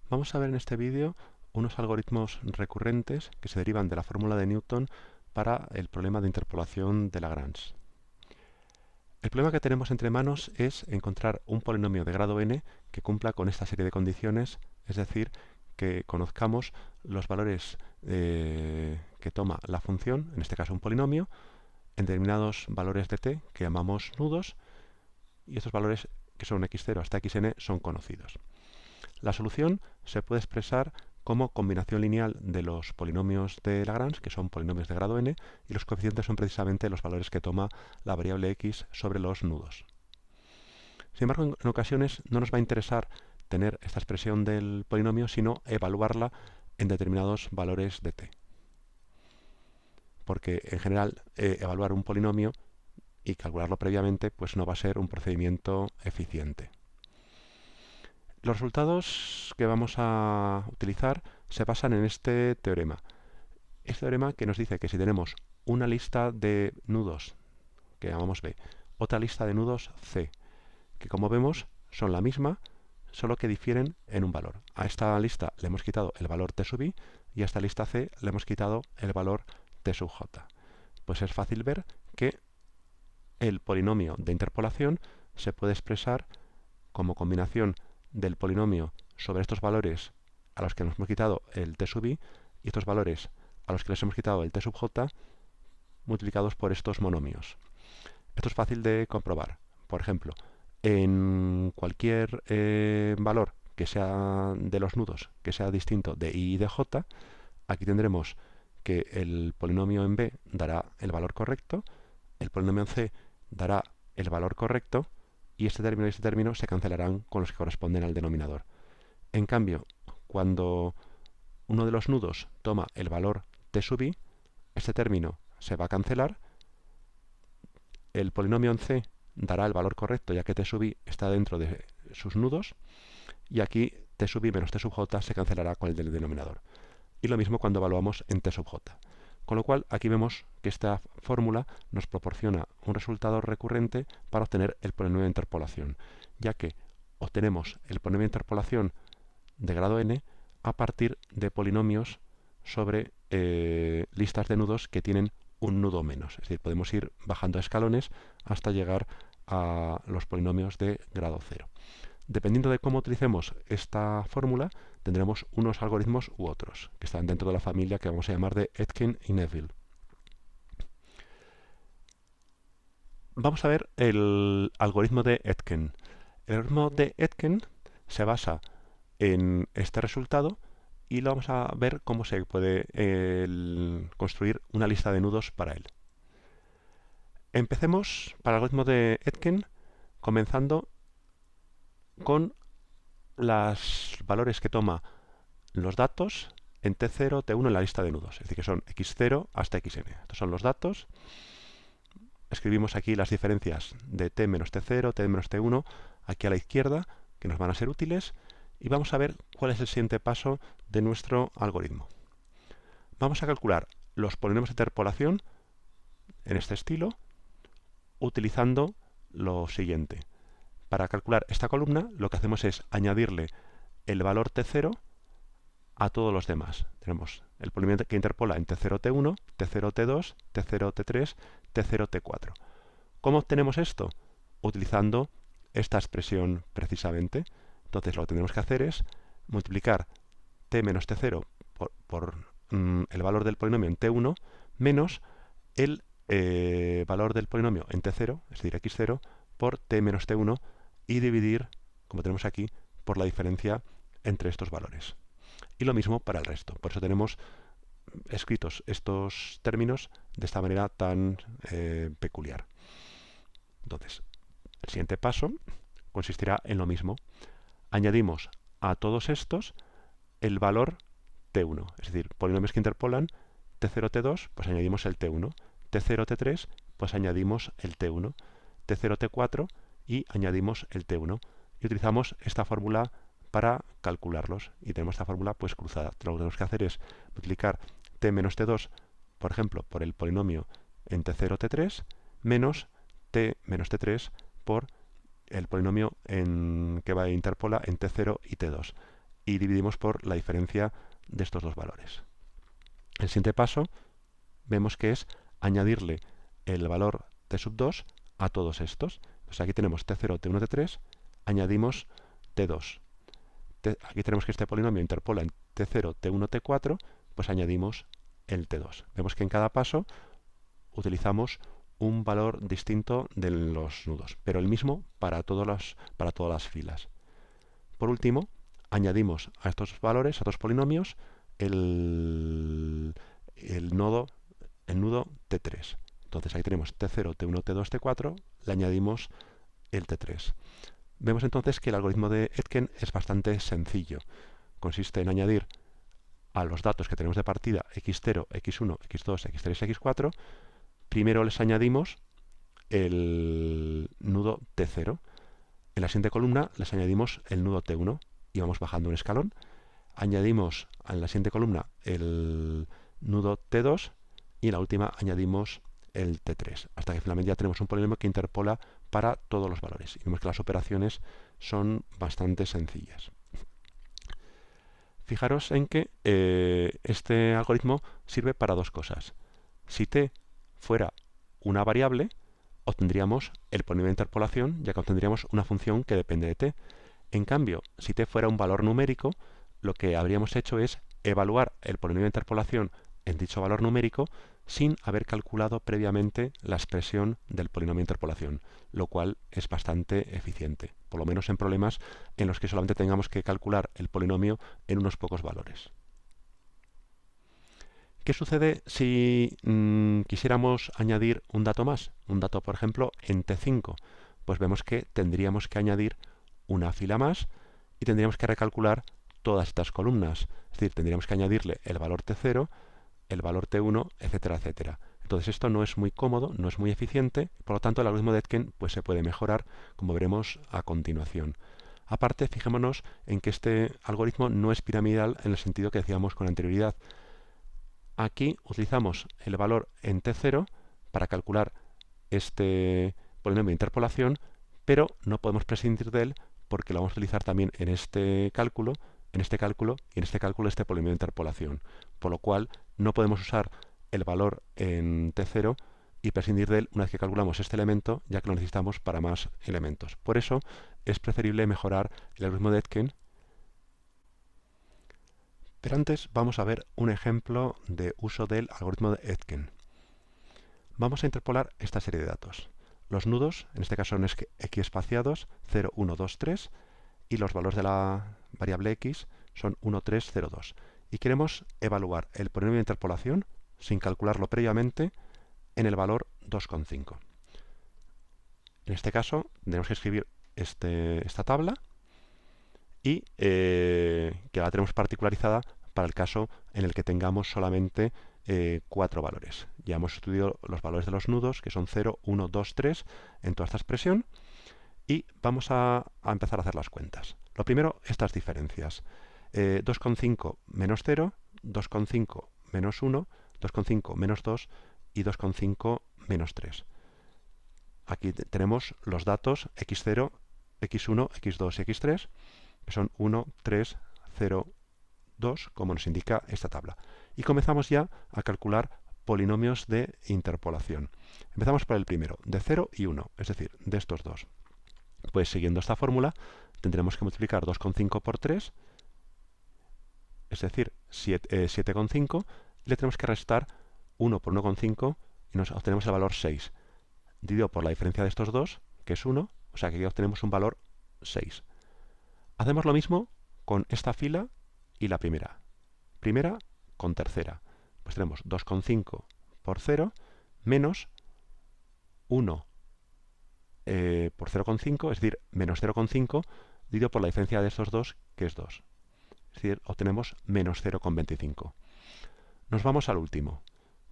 Vamos a ver en este vídeo unos algoritmos recurrentes que se derivan de la fórmula de Newton para el problema de interpolación de Lagrange. El problema que tenemos entre manos es encontrar un polinomio de grado n que cumpla con esta serie de condiciones, es decir, que conozcamos los valores que toma la función, en este caso un polinomio, en determinados valores de t que llamamos nudos, y estos valores que son x0 hasta xn son conocidos. La solución se puede expresar como combinación lineal de los polinomios de Lagrange, que son polinomios de grado n, y los coeficientes son precisamente los valores que toma la variable x sobre los nudos. Sin embargo, en ocasiones no nos va a interesar tener esta expresión del polinomio, sino evaluarla en determinados valores de t. Porque en general evaluar un polinomio y calcularlo previamente pues no va a ser un procedimiento eficiente. Los resultados que vamos a utilizar se basan en este teorema. Este teorema que nos dice que si tenemos una lista de nudos, que llamamos B, otra lista de nudos C, que como vemos son la misma, solo que difieren en un valor. A esta lista le hemos quitado el valor t sub i y a esta lista C le hemos quitado el valor t sub j. Pues es fácil ver que el polinomio de interpolación se puede expresar como combinación del polinomio sobre estos valores a los que nos hemos quitado el t sub i y estos valores a los que les hemos quitado el t sub j multiplicados por estos monomios. Esto es fácil de comprobar. Por ejemplo, en cualquier valor que sea de los nudos, que sea distinto de i y de j, aquí tendremos que el polinomio en b dará el valor correcto, el polinomio en c dará el valor correcto, y este término se cancelarán con los que corresponden al denominador. En cambio, cuando uno de los nudos toma el valor t sub i, este término se va a cancelar, el polinomio en c dará el valor correcto ya que t sub i está dentro de sus nudos, y aquí t sub i menos t sub j se cancelará con el del denominador. Y lo mismo cuando evaluamos en t sub j. Con lo cual, aquí vemos que esta fórmula nos proporciona un resultado recurrente para obtener el polinomio de interpolación, ya que obtenemos el polinomio de interpolación de grado n a partir de polinomios sobre listas de nudos que tienen un nudo menos. Es decir, podemos ir bajando escalones hasta llegar a los polinomios de grado 0. Dependiendo de cómo utilicemos esta fórmula, tendremos unos algoritmos u otros, que están dentro de la familia que vamos a llamar de Etkin y Neville. Vamos a ver el algoritmo de Etkin. El algoritmo de Etkin se basa en este resultado y lo vamos a ver cómo se puede construir una lista de nudos para él. Empecemos para el algoritmo de Etkin comenzando con los valores que toma los datos en T0, T1 en la lista de nudos, es decir, que son x0 hasta xn. Estos son los datos. Escribimos aquí las diferencias de t menos t0, t menos t1, aquí a la izquierda, que nos van a ser útiles, y vamos a ver cuál es el siguiente paso de nuestro algoritmo. Vamos a calcular los polinomios de interpolación en este estilo, utilizando lo siguiente. Para calcular esta columna, lo que hacemos es añadirle el valor t0 a todos los demás. Tenemos el polinomio que interpola en t0, t1, t0, t2, t0, t3, t0, t4. ¿Cómo obtenemos esto? Utilizando esta expresión precisamente. Entonces lo que tendremos que hacer es multiplicar t menos t0 por el valor del polinomio en t1 menos el valor del polinomio en t0, es decir, x0, por t menos t1 y dividir, como tenemos aquí, por la diferencia entre estos valores. Y lo mismo para el resto. Por eso tenemos escritos estos términos de esta manera tan peculiar. Entonces, el siguiente paso consistirá en lo mismo. Añadimos a todos estos el valor t1, es decir, polinomios que interpolan t0, t2, pues añadimos el t1, t0, t3, pues añadimos el t1, t0, t4 y añadimos el t1. Y utilizamos esta fórmula para calcularlos y tenemos esta fórmula pues cruzada. Lo que tenemos que hacer es multiplicar t menos t2, por ejemplo, por el polinomio en t0, t3, menos t menos t3 por el polinomio que va a interpola en t0 y t2. y dividimos por la diferencia de estos dos valores. El siguiente paso vemos que es añadirle el valor t sub 2 a todos estos. Entonces aquí tenemos t0, t1, t3, añadimos t2. Aquí tenemos que este polinomio interpola en t0, t1, t4, pues añadimos el t2. Vemos que en cada paso utilizamos un valor distinto de los nudos, pero el mismo para todas las filas. Por último, añadimos a estos valores, a estos polinomios, el nudo t3. Entonces ahí tenemos t0, t1, t2, t4, le añadimos el t3. Vemos entonces que el algoritmo de Etken es bastante sencillo. Consiste en añadir a los datos que tenemos de partida x0, x1, x2, x3, x4, primero les añadimos el nudo t0. En la siguiente columna les añadimos el nudo t1 y vamos bajando un escalón. Añadimos en la siguiente columna el nudo t2 y en la última añadimos el t3, hasta que finalmente ya tenemos un polinomio que interpola para todos los valores. Y vemos que las operaciones son bastante sencillas. Fijaros en que este algoritmo sirve para dos cosas. Si t fuera una variable, obtendríamos el polinomio de interpolación, ya que obtendríamos una función que depende de t. En cambio, si t fuera un valor numérico, lo que habríamos hecho es evaluar el polinomio de interpolación en dicho valor numérico sin haber calculado previamente la expresión del polinomio de interpolación, lo cual es bastante eficiente, por lo menos en problemas en los que solamente tengamos que calcular el polinomio en unos pocos valores. ¿Qué sucede si quisiéramos añadir un dato más? Un dato, por ejemplo, en T5. Pues vemos que tendríamos que añadir una fila más y tendríamos que recalcular todas estas columnas. Es decir, tendríamos que añadirle el valor T0, el valor T1, etcétera, etcétera. Entonces esto no es muy cómodo, no es muy eficiente, por lo tanto el algoritmo de Etken pues, se puede mejorar, como veremos a continuación. Aparte, fijémonos en que este algoritmo no es piramidal en el sentido que decíamos con anterioridad. Aquí utilizamos el valor en T0 para calcular este polinomio de interpolación, pero no podemos prescindir de él porque lo vamos a utilizar también en este cálculo, y en este cálculo este polinomio de interpolación. Por lo cual no podemos usar el valor en T0 y prescindir de él una vez que calculamos este elemento, ya que lo necesitamos para más elementos. Por eso es preferible mejorar el algoritmo de Etken. Pero antes vamos a ver un ejemplo de uso del algoritmo de Etken. Vamos a interpolar esta serie de datos. Los nudos, en este caso son x-espaciados, 0, 1, 2, 3, y los valores de la variable x son 1, 3, 0, 2. Y queremos evaluar el polinomio de interpolación, sin calcularlo previamente, en el valor 2,5. En este caso, tenemos que escribir esta tabla y que la tenemos particularizada para el caso en el que tengamos solamente 4 valores. Ya hemos estudiado los valores de los nudos, que son 0, 1, 2, 3, en toda esta expresión, y vamos a empezar a hacer las cuentas. Lo primero, estas diferencias. 2,5 menos 0, 2,5 menos 1, 2,5 menos 2 y 2,5 menos 3. Aquí tenemos los datos x0, x1, x2 y x3, que son 1, 3, 0, 2, como nos indica esta tabla. Y comenzamos ya a calcular polinomios de interpolación. Empezamos por el primero, de 0 y 1, es decir, de estos dos. Pues siguiendo esta fórmula, tendremos que multiplicar 2,5 por 3, es decir, 7,5, y le tenemos que restar 1 por 1,5 y nos obtenemos el valor 6, dividido por la diferencia de estos dos, que es 1, o sea que aquí obtenemos un valor 6. Hacemos lo mismo con esta fila y la primera. Primera con tercera. Pues tenemos 2,5 por 0 menos 1 por 0,5, es decir, menos 0,5 dividido por la diferencia de estos dos, que es 2. Es decir, obtenemos menos 0,25. Nos vamos al último.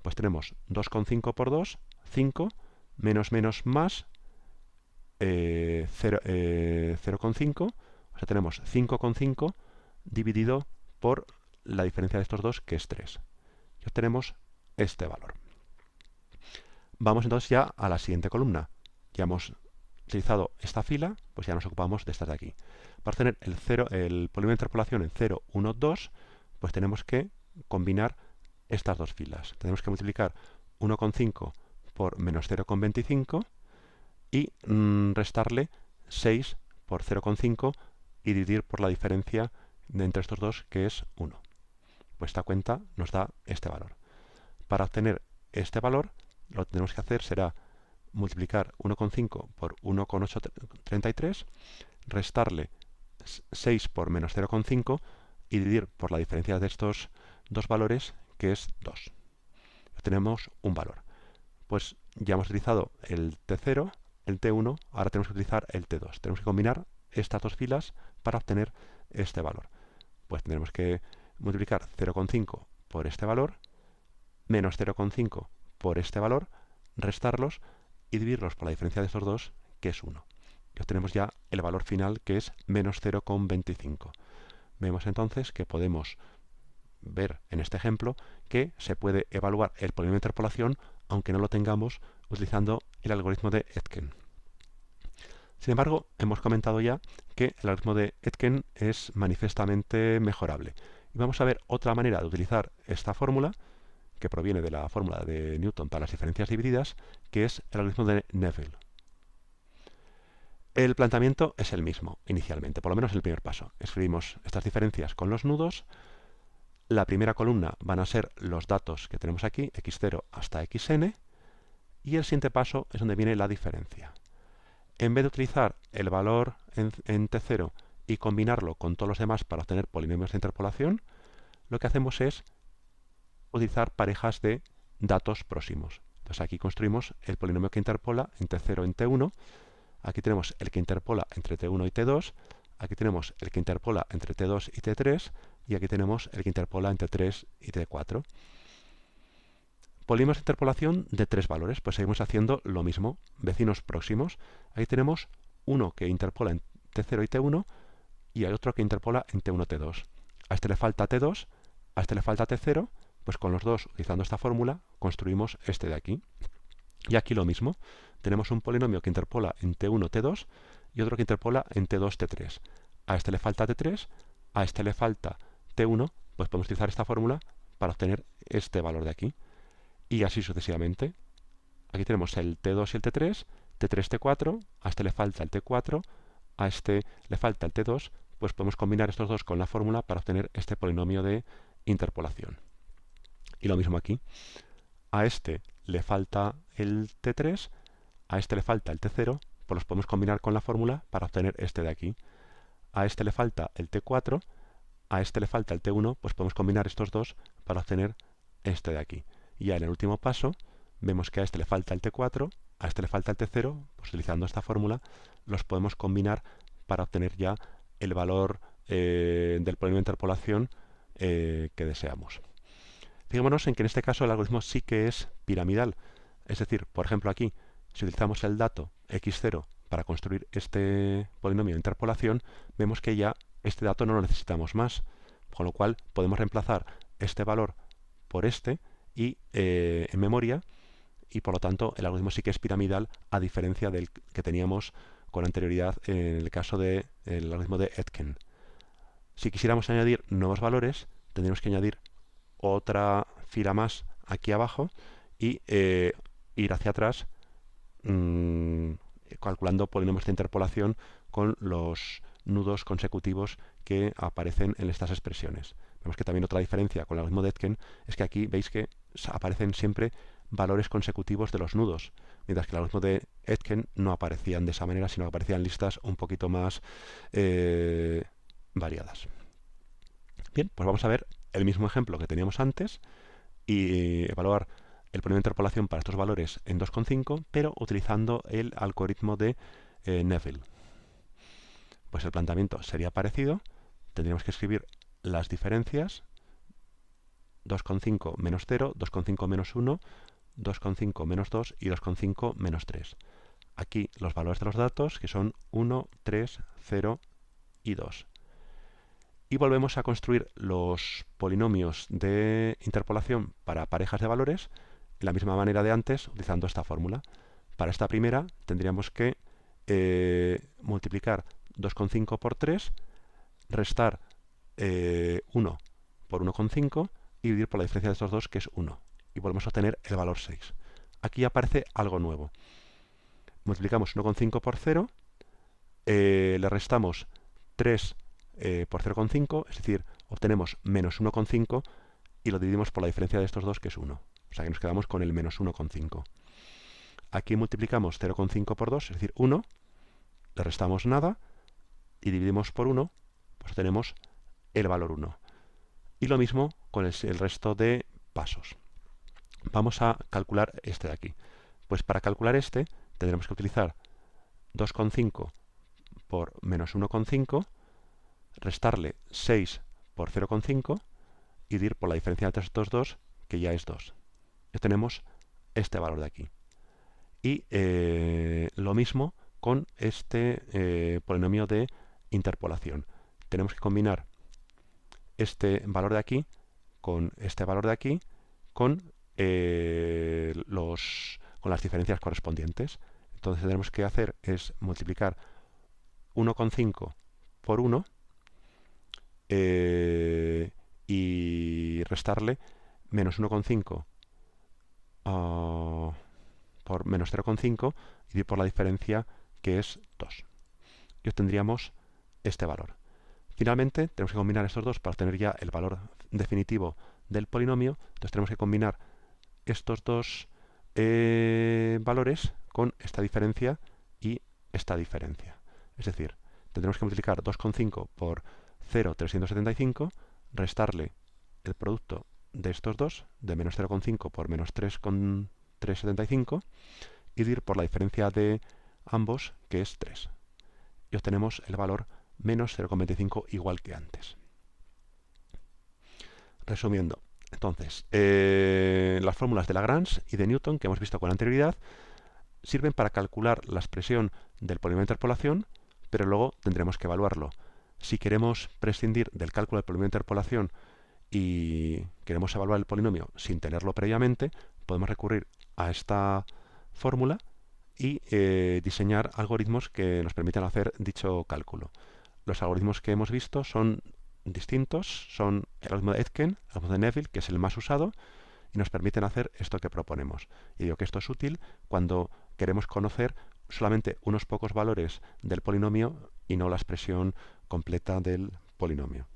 Pues tenemos 2,5 por 2, 5, menos menos más 0,5, o sea, tenemos 5,5 dividido por la diferencia de estos dos, que es 3. Y obtenemos este valor. Vamos entonces ya a la siguiente columna. Ya hemos utilizado esta fila, pues ya nos ocupamos de estas de aquí. Para obtener el polígono de interpolación en 0, 1, 2, pues tenemos que combinar estas dos filas. Tenemos que multiplicar 1,5 por menos 0,25 y restarle 6 por 0,5 y dividir por la diferencia de entre estos dos, que es 1. Pues esta cuenta nos da este valor. Para obtener este valor, lo que tenemos que hacer será multiplicar 1,5 por 1,833, restarle 6 por menos 0,5 y dividir por la diferencia de estos dos valores, que es 2. Obtenemos un valor. Pues ya hemos utilizado el T0, el T1, ahora tenemos que utilizar el T2. Tenemos que combinar estas dos filas para obtener este valor. Pues tendremos que multiplicar 0,5 por este valor, menos 0,5 por este valor, restarlos y dividirlos por la diferencia de estos dos, que es 1. Y obtenemos ya el valor final, que es menos 0,25. Vemos entonces que podemos ver en este ejemplo que se puede evaluar el polinomio de interpolación aunque no lo tengamos utilizando el algoritmo de Etken. Sin embargo, hemos comentado ya que el algoritmo de Etken es manifiestamente mejorable. Y vamos a ver otra manera de utilizar esta fórmula, que proviene de la fórmula de Newton para las diferencias divididas, que es el algoritmo de Neville. El planteamiento es el mismo inicialmente, por lo menos en el primer paso. Escribimos estas diferencias con los nudos. La primera columna van a ser los datos que tenemos aquí, x0 hasta xn, y el siguiente paso es donde viene la diferencia. En vez de utilizar el valor en t0 y combinarlo con todos los demás para obtener polinomios de interpolación, lo que hacemos es utilizar parejas de datos próximos. Entonces aquí construimos el polinomio que interpola en t0 en t1, aquí tenemos el que interpola entre t1 y t2, aquí tenemos el que interpola entre t2 y t3, y aquí tenemos el que interpola entre 3 y t4. Polinomios de interpolación de tres valores, pues seguimos haciendo lo mismo, vecinos próximos. Ahí tenemos uno que interpola en t0 y t1 y hay otro que interpola en t1 y t2. A este le falta t2, a este le falta t0, pues con los dos, utilizando esta fórmula, construimos este de aquí. Y aquí lo mismo, tenemos un polinomio que interpola en t1, t2 y otro que interpola en t2, t3. A este le falta t3, a este le falta t1, pues podemos utilizar esta fórmula para obtener este valor de aquí. Y así sucesivamente. Aquí tenemos el T2 y el T3, T3, T4, a este le falta el T4, a este le falta el T2, pues podemos combinar estos dos con la fórmula para obtener este polinomio de interpolación. Y lo mismo aquí. A este le falta el T3, a este le falta el T0, pues los podemos combinar con la fórmula para obtener este de aquí. A este le falta el T4, a este le falta el T1, pues podemos combinar estos dos para obtener este de aquí. Y ya en el último paso vemos que a este le falta el T4, a este le falta el T0, pues utilizando esta fórmula los podemos combinar para obtener ya el valor del polinomio de interpolación que deseamos. Fijémonos en que en este caso el algoritmo sí que es piramidal. Es decir, por ejemplo aquí, si utilizamos el dato x0 para construir este polinomio de interpolación, vemos que ya este dato no lo necesitamos más, con lo cual podemos reemplazar este valor por este y en memoria, y por lo tanto el algoritmo sí que es piramidal, a diferencia del que teníamos con anterioridad en el caso del algoritmo de Etken. Si quisiéramos añadir nuevos valores, tendríamos que añadir otra fila más aquí abajo y ir hacia atrás calculando polinomios de interpolación con los nudos consecutivos que aparecen en estas expresiones. Vemos que también otra diferencia con el algoritmo de Etken es que aquí veis que aparecen siempre valores consecutivos de los nudos, mientras que el algoritmo de Etken no aparecían de esa manera, sino que aparecían listas un poquito más variadas. Bien, pues vamos a ver el mismo ejemplo que teníamos antes y evaluar el polinomio de interpolación para estos valores en 2,5, pero utilizando el algoritmo de Neville. Pues el planteamiento sería parecido. Tendríamos que escribir las diferencias: 2,5 menos 0, 2,5 menos 1, 2,5 menos 2 y 2,5 menos 3. Aquí los valores de los datos, que son 1, 3, 0 y 2. Y volvemos a construir los polinomios de interpolación para parejas de valores de la misma manera de antes, utilizando esta fórmula. Para esta primera tendríamos que multiplicar 2,5 por 3, restar 1 por 1,5 y dividir por la diferencia de estos dos, que es 1. Y volvemos a obtener el valor 6. Aquí aparece algo nuevo. Multiplicamos 1,5 por 0, le restamos 3 por 0,5, es decir, obtenemos menos 1,5 y lo dividimos por la diferencia de estos dos, que es 1. O sea que nos quedamos con el menos 1,5. Aquí multiplicamos 0,5 por 2, es decir, 1, le restamos nada y dividimos por 1, pues tenemos el valor 1. Y lo mismo con el resto de pasos. Vamos a calcular este de aquí. Pues para calcular este tendremos que utilizar 2,5 por menos 1,5, restarle 6 por 0,5 y dividir por la diferencia entre estos dos, que ya es 2. Ya tenemos este valor de aquí. Y lo mismo con este polinomio de interpolación. Tenemos que combinar este valor de aquí con este valor de aquí con las diferencias correspondientes. Entonces lo que tenemos que hacer es multiplicar 1,5 por 1 y restarle menos 1,5 por menos 0,5 y por la diferencia, que es 2. Y obtendríamos este valor. Finalmente, tenemos que combinar estos dos para obtener ya el valor definitivo del polinomio. Entonces tenemos que combinar estos dos valores con esta diferencia y esta diferencia. Es decir, tendremos que multiplicar 2,5 por 0,375, restarle el producto de estos dos, de menos 0,5 por menos 3,375, y dividir por la diferencia de ambos, que es 3. Y obtenemos el valor menos 0,25, igual que antes. Resumiendo, entonces, las fórmulas de Lagrange y de Newton que hemos visto con anterioridad sirven para calcular la expresión del polinomio de interpolación, pero luego tendremos que evaluarlo. Si queremos prescindir del cálculo del polinomio de interpolación y queremos evaluar el polinomio sin tenerlo previamente, podemos recurrir a esta fórmula y diseñar algoritmos que nos permitan hacer dicho cálculo. Los algoritmos que hemos visto son distintos, son el algoritmo de Etken, el algoritmo de Neville, que es el más usado, y nos permiten hacer esto que proponemos. Y digo que esto es útil cuando queremos conocer solamente unos pocos valores del polinomio y no la expresión completa del polinomio.